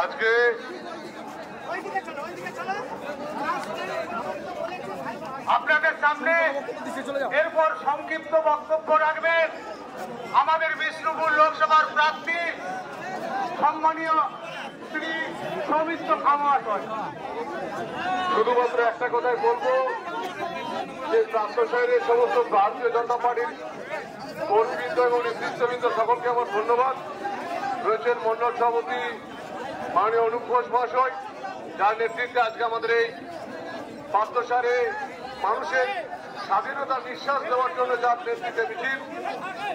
আজকে আপনাদের সামনে এরপর সংক্ষিপ্ত বক্তব্য রাখবেন আমাদের বিষ্ণুপুর লোকসভার প্রার্থী সম্মানীয় শ্রী সৌমিত্র খামোয়াশয়। শুধুমাত্র একটা কথাই বলবো যে প্রান্ত শহরের সমস্ত ভারতীয় জনতা পার্টির কর্মীবৃন্দ এবং নেতৃত্ববৃন্দ সকলকে আমার ধন্যবাদ। রয়েছেন মন্ডল সভাপতি মাননীয় অনুপ ঘোষ মহাশয়, যার নেতৃত্বে আজকে আমাদের এই পাত্রসারে মানুষের স্বাধীনতা নিঃশ্বাস দেওয়ার জন্য যার নেতৃত্বে মিছিল,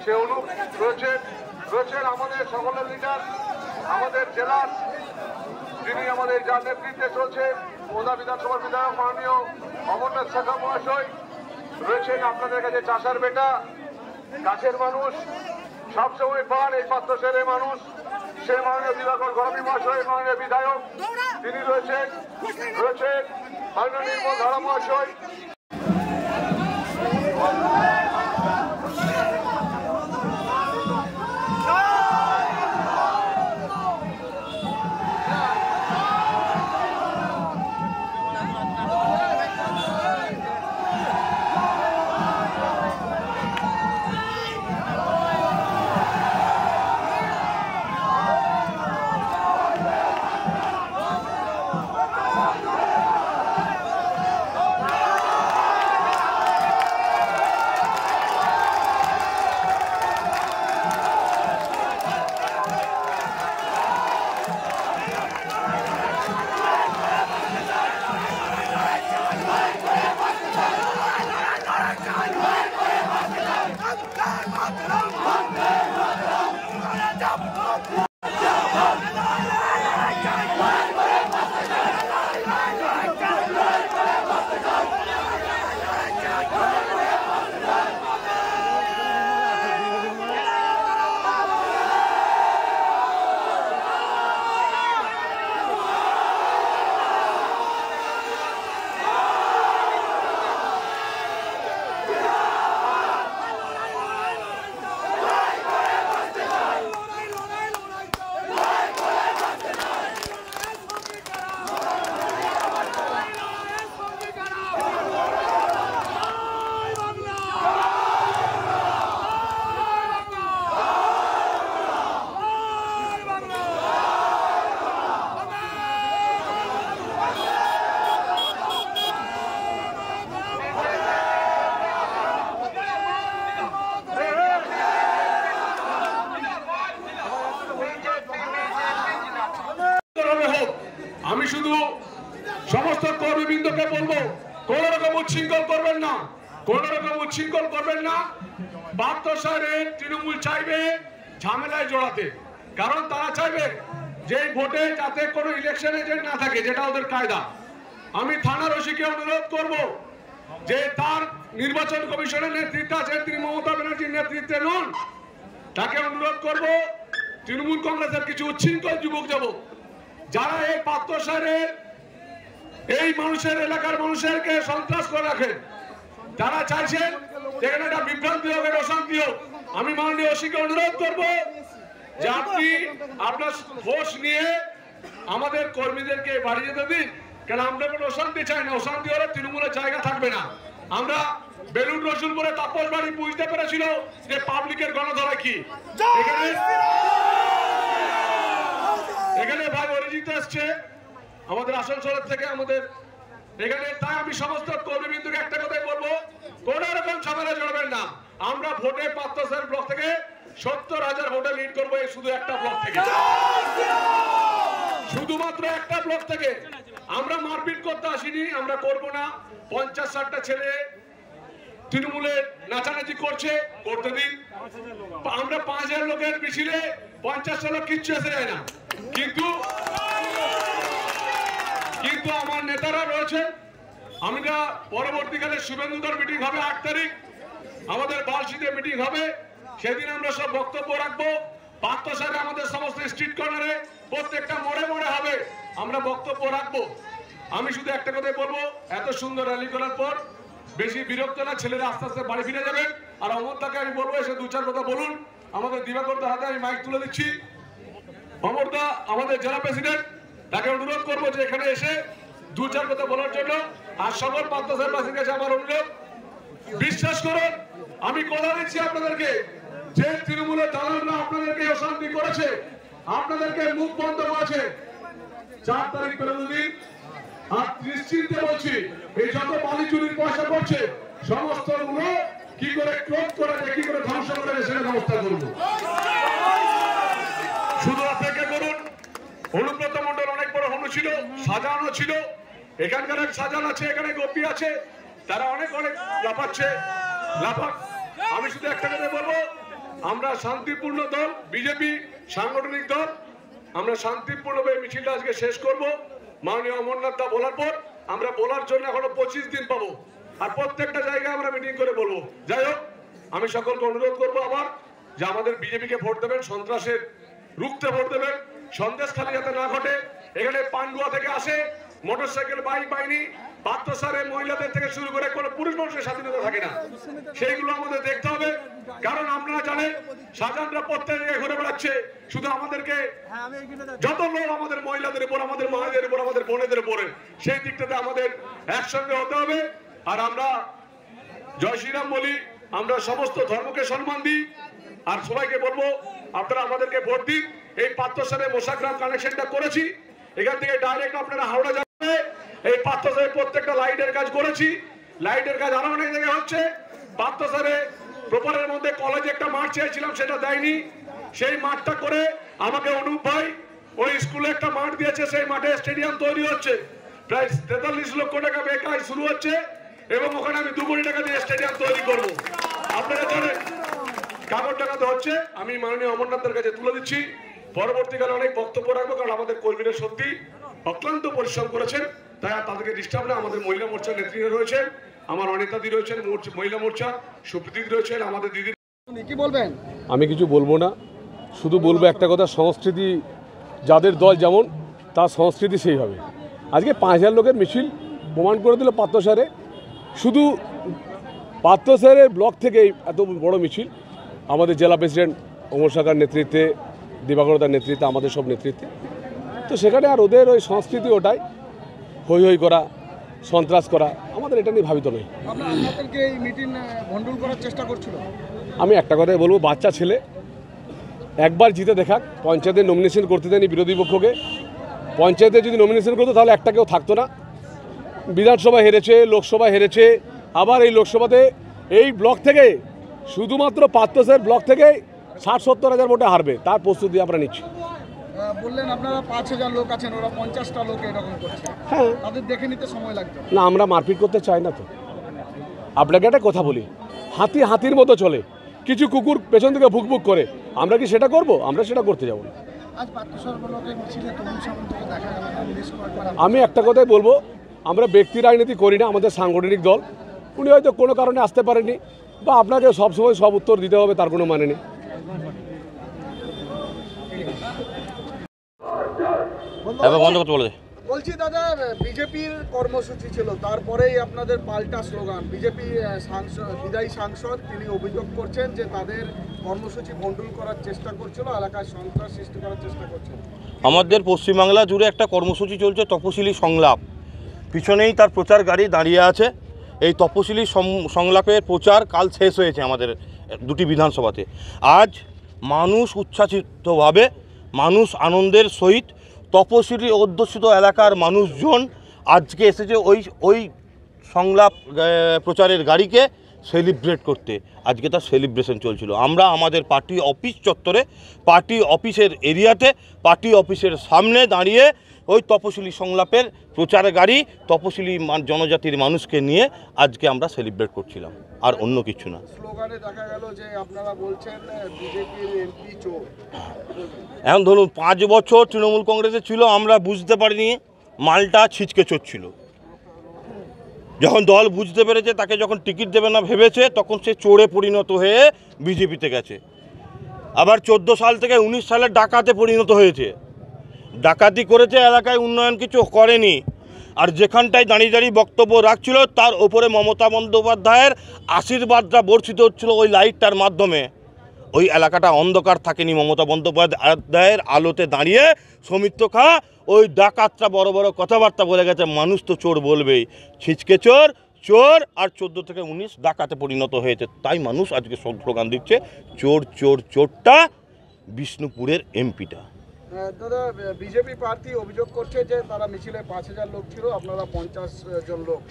সে অনুপ রয়েছেন আমাদের সকলের লিডার, আমাদের জেলার যিনি আমাদের যার নেতৃত্বে চলছে ওদা বিধানসভার বিধায়ক মাননীয় অমরনাথ শাখা মহাশয়, রয়েছেন আপনাদের কাছে চাষার বেটা, গাছের মানুষ, সবসময় পান এই পাত্রসারের মানুষ, সে মাননীয় দিবাকর গরবী মহাশয়, মাননীয় বিধায়ক তিনি রয়েছেন মাননীয় নির্মল ধারা মহাশয়। আমি শুধু সমস্ত কর্মীবৃন্দকে বলবো কোন রকম উচ্ছৃঙ্খল করবেন না। পাত্রসারের তৃণমূল চাইবে ঝামেলায় জড়াতে, কারণ তারা চাইবে যে ভোটে যাতে কোনো ইলেকশন এজেন্ট না থাকে, যেটা ওদের কায়দা। আমি থানার ওসিকে অনুরোধ করব যে তার নির্বাচন কমিশনের নেতৃত্বে আছেন তিনি মমতা ব্যানার্জির নেতৃত্বে নন, তাকে অনুরোধ করব তৃণমূল কংগ্রেসের কিছু উচ্ছৃঙ্খল যুবক যারা এই পাত্রসারের এই মানুষের এলাকার মানুষেরকে সন্ত্রাস করে রাখেন, তারা চাইছেন এখানে একটা বিভ্রান্তি হোক, অশান্তি হোক। আমি মাননীয় ওসিকে অনুরোধ করব যে আপনি আপনার ফোর্স নিয়ে আমাদের কর্মীদেরকে বাড়ি যেতে দিন, কেন আমরা কোনো অশান্তি চাই না। অশান্তি হলে তৃণমূলের জায়গা থাকবে না। আমরা বেলুন রসুলপুরে তাপস বাড়ি বুঝতে পেরেছিল যে পাবলিকের গণধরা কি। এখানে ভাই অরিজিৎ আসছে আমাদের আসানসোলের থেকে আমাদের এখানে, তাই আমি সমস্ত কর্মীবৃন্দকে একটা কথাই বলবো, কোন রকম ঝামেলা জড়াবেন না। আমরা ভোটে পাত্রসার ব্লক থেকে 70,000 ভোটে লিড করবো, শুধু একটা ব্লক থেকে, শুধুমাত্র একটা ব্লক থেকে। আমরা মারপিট করতে আসিনি, আমরা করবো না। 50-60টা ছেলে তৃণমূলের নাচানাচি করতে দিন। আমরা 5,000 লোকের মিছিলে 50টা লোক কিচ্ছু এসে যায় না, কিন্তু আমার নেতারা রয়েছে। আমরা পরবর্তীকালে শুভেন্দুদার মিটিং হবে 8 তারিখ, আমাদের বালশিতে মিটিং হবে, সেদিন আমরা সব বক্তব্য রাখবো। পাত্রসারে আমাদের সমস্ত স্ট্রিট কর্নারে প্রত্যেকটা মোড়ে হবে, আমরা বক্তব্য রাখবো। আমি শুধু একটা কথাই বলবো, এত সুন্দর র্যালি করার পর বেশি বিরক্ত না, ছেলেরা আস্তে আস্তে বাড়ি ফিরে যাবেন। আর অমরদাকে আমি বলবো এসে 2-4 কথা বলুন। আমাদের দিবাকর দার হাতে আমি মাইক তুলে দিচ্ছি। অমরদা আমাদের জেলা প্রেসিডেন্ট, তাকে অনুরোধ করবো যে এখানে এসে দু চার কথা বলার জন্য। আর সকল পাত্রসাহেববাসীর কাছে আমার অনুরোধ, বিশ্বাস করুন আমি কথা দিচ্ছি আপনাদেরকে, যে তৃণমূলের দালালরা আপনাদেরকে অশান্তি করেছে, আপনাদেরকে মুখ বন্ধ করেছে, 4 তারিখ পেরোনো দিন আর নিশ্চিন্তে বলছি এই যত বালি চুরির পয়সা করছে সমস্ত গুলো কি করে ক্রোধ করে কি করে ধ্বংস করে সেটা ব্যবস্থা করবো। শুধু অপেক্ষা করুন। অনুব্রত মন্ডল অনেক বড় হনু ছিল, সাজানো ছিল, এখানকার এক সাজান আছে, এখানে গোপী আছে, তারা অনেক লাফাচ্ছে লাফাক। আমি শুধু একটা কথা বলবো, আমরা শান্তিপূর্ণ দল, বিজেপি সাংগঠনিক দল, আমরা শান্তিপূর্ণভাবে মিছিলটা আজকে শেষ করব। মাননীয় অমরনাথ দা বলার পর আমরা বলার জন্য এখনো 25 দিন পাবো, আর প্রত্যেকটা জায়গায় আমরা মিটিং করে বলবো। যাই হোক, আমি সকলকে অনুরোধ করবো আবার যে আমাদের বিজেপিকে ভোট দেবেন, সন্ত্রাসের রুখতে ভোট দেবেন, সন্দেশখালী যাতে না ঘটে। এখানে পান্ডুয়া থেকে আসে মোটরসাইকেল, বাইক বাহিনী, পাত্রসারে মহিলাদের থেকে শুরু করে কোনো পুরুষ মানুষের স্বাধীনতা থাকে না, সেইগুলো আমাদের দেখতে হবে। কারণ আপনারা জানেন সাজানরা প্রত্যেক জায়গায় ঘুরে বেড়াচ্ছে, শুধু আমাদেরকে যত লোক আমাদের মহিলাদের উপর, আমাদের মায়েদের উপর, আমাদের বোনেদের উপরে, সেই দিকটাতে আমাদের একসঙ্গে হতে হবে। আর আমরা জয় শ্রীরাম বলি, আমরা সমস্ত ধর্মকে সম্মান দিই, আর সবাইকে বলবো আপনারা আমাদেরকে ভোট দিন। এই পাত্রসারে মোশাগ্রাম কানেকশনটা করেছি, এখান থেকে ডাইরেক্ট আপনারা হাওড়া যাবে। এই পাত্রসারে প্রত্যেকটা লাইটের কাজ করেছি, লাইটের কাজ আরো অনেক জায়গায় হচ্ছে। পাত্রসারে প্রপারের মধ্যে কলেজে একটা মাঠ চেয়েছিলাম, সেটা দেয়নি, সেই মাঠটা করে আমাকে অনুপ ভাই ওই স্কুলে একটা মাঠ দিয়েছে, সেই মাঠে স্টেডিয়াম তৈরি হচ্ছে, প্রায় 43 লক্ষ টাকা বেকার শুরু হচ্ছে, এবং ওখানে আমি 2 কোটি টাকা দিয়ে স্টেডিয়াম তৈরি করব। আপনারা জানেন কাগজ টাকাতে হচ্ছে। আমি মাননীয় অমরনাথের কাছে তুলে দিচ্ছি, পরবর্তীকালে অনেক বক্তব্য রাখবো, কারণ আমাদের কর্মীরা সত্যি অক্লান্ত পরিশ্রম করেছেন, তাই তাদেরকে ডিস্টার্ব না। আমাদের মহিলা মোর্চার নেতৃত্বে রয়েছেন, আমার অনিতাদি রয়েছেন, মহিলা মোর্চা সুপ্রীতি রয়েছেন, আমাদের দিদি। কি বলবেন? আমি কিছু বলবো না, শুধু বলবো একটা কথা, সংস্কৃতি যাদের দল যেমন, তার সংস্কৃতি সেই হবে। আজকে 5000 লোকের মিছিল প্রমাণ করে দিল পাত্রসারে, শুধু পাত্রসারের ব্লক থেকে এত বড় মিছিল। আমাদের জেলা প্রেসিডেন্ট অমর সাকার নেতৃত্বে, দিবাকরতার নেতৃত্বে, আমাদের সব নেতৃত্বে, তো সেখানে আর ওদের ওই সংস্কৃতি ওটাই হই হই করা, সন্ত্রাস করা, আমাদের এটা নিয়ে ভাবিত নয়। আপনাদেরকে এই মিটিং ভণ্ডুল করার চেষ্টা করছিল। আমি একটা কথাই বলবো, বাচ্চা ছেলে একবার জিতে দেখাক, পঞ্চায়েতে নমিনেশন করতে দেয়নি বিরোধী পক্ষকে, পঞ্চায়েতে যদি নমিনেশন করতো তাহলে একটা কেউ থাকতো না। বিধানসভা হেরেছে, লোকসভা হেরেছে, আবার এই লোকসভাতে এই ব্লক থেকে শুধুমাত্র পাত্রসার ব্লক থেকে 60-70 হাজার ভোটে হারবে, তার প্রস্তুতি আমরা নিচ্ছি। বললেন আপনারা 5000 লোক আছেন, ওরা 50টা লোক এরকম করছে, হ্যাঁ, তাদের দেখে নিতে সময় লাগবে না, আমরা মারপিট করতে চাই না। তো আপনাকে একটা কথা বলি, হাতি হাতির মতো চলে, কিছু কুকুর পেছন থেকে ভুক ভুক করে, আমরা কি সেটা করব? আমরা সেটা করতে যাব না। আজ পাত্রসার ব্লকের মিছিলে তরুণ সামন্তকে দেখা গেল না, বেশ কয়েকবার। আমি একটা কথাই বলবো, আমরা ব্যক্তি রাজনীতি করি না, আমাদের সাংগঠনিক দল। উনি হয়তো কোনো কারণে আসতে পারেনি, বা আপনাকে সবসময় সব উত্তর দিতে হবে তার কোনো মানে নেই। বন্ধ করতে বলে। বলছি দাদা, বিজেপির কর্মসূচি ছিল, তারপরেই আপনাদের পাল্টা স্লোগান। বিজেপি বিদায়ী সাংসদ তিনি অভিযোগ করছেন যে তাদের কর্মসূচি ভণ্ডুল করার চেষ্টা করছিল, এলাকায় সন্ত্রাস সৃষ্টি করার চেষ্টা করছিল। আমাদের পশ্চিমবাংলা জুড়ে একটা কর্মসূচি চলছে, তপশিলি সংলাপ, পিছনেই তার প্রচার গাড়ি দাঁড়িয়ে আছে। এই তপশিলি সংলাপের প্রচার কাল শেষ হয়েছে আমাদের 2টি বিধানসভাতে। আজ মানুষ উচ্ছ্বাসিতভাবে, মানুষ আনন্দের সহিত, তপশিলি অধ্যুষিত এলাকার মানুষজন আজকে এসেছে ওই সংলাপ প্রচারের গাড়িকে সেলিব্রেট করতে। আজকে তার সেলিব্রেশন চলছিল। আমরা আমাদের পার্টি অফিস চত্বরে, পার্টি অফিসের এরিয়াতে, পার্টি অফিসের সামনে দাঁড়িয়ে ওই তপশিলি সংলাপের প্রচার গাড়ি, তপশিলি জনজাতির মানুষকে নিয়ে আজকে আমরা সেলিব্রেট করছিলাম, আর অন্য কিছু না। স্লোগানে দেখা গেল যে আপনারা বলছেন বিজেপির এমপি চোর। এখন ধরুন 5 বছর তৃণমূল কংগ্রেসে ছিল, আমরা বুঝতে পারিনি মালটা ছিচকে চোর ছিল। যখন দল বুঝতে পেরেছে, তাকে যখন টিকিট দেবে না ভেবেছে, তখন সে চোরে পরিণত হয়ে বিজেপিতে গেছে। আবার 14 সাল থেকে 19 সালের ডাকাতে পরিণত হয়েছে, ডাকাতি করেছে, এলাকায় উন্নয়ন কিছু করেনি। আর যেখানটায় দাঁড়িয়ে দাঁড়িয়ে বক্তব্য রাখছিল, তার ওপরে মমতা বন্দ্যোপাধ্যায়ের আশীর্বাদটা বর্ষিত হচ্ছিল ওই লাইটটার মাধ্যমে। ওই এলাকাটা অন্ধকার থাকেনি মমতা বন্দ্যোপাধ্যায়ের আলোতে দাঁড়িয়ে সৌমিত্র খা ওই ডাকাতরা বড় বড় কথাবার্তা বলে গেছে, মানুষ তো চোর বলবেই, ছিচকে চোর চোর আর 14 থেকে 19 ডাকাতে পরিণত হয়েছে। তাই মানুষ আজকে স্লোগান দিচ্ছে চোর চোর চোরটা বিষ্ণুপুরের এমপিটা। দাদা, বিজেপি প্রার্থী অভিযোগ করছে যে তারা মিছিলে 5000 লোক ছিল, আপনারা 50 জন লোক,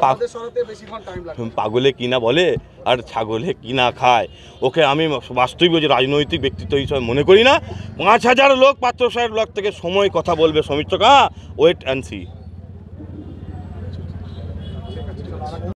আপনাদের সরাতে বেশিক্ষণ টাইম লাগে। পাগলে কিনা বলে আর ছাগলে কিনা খায়, ওকে আমি বাস্তবিক যে রাজনৈতিক ব্যক্তিত্ব হিসেবে মনে করি না। 5000 লোক পাত্রসাহেব ব্লক থেকে সময় কথা বলবে সৌমিত্র খা, ওয়েট অ্যান্ড সি।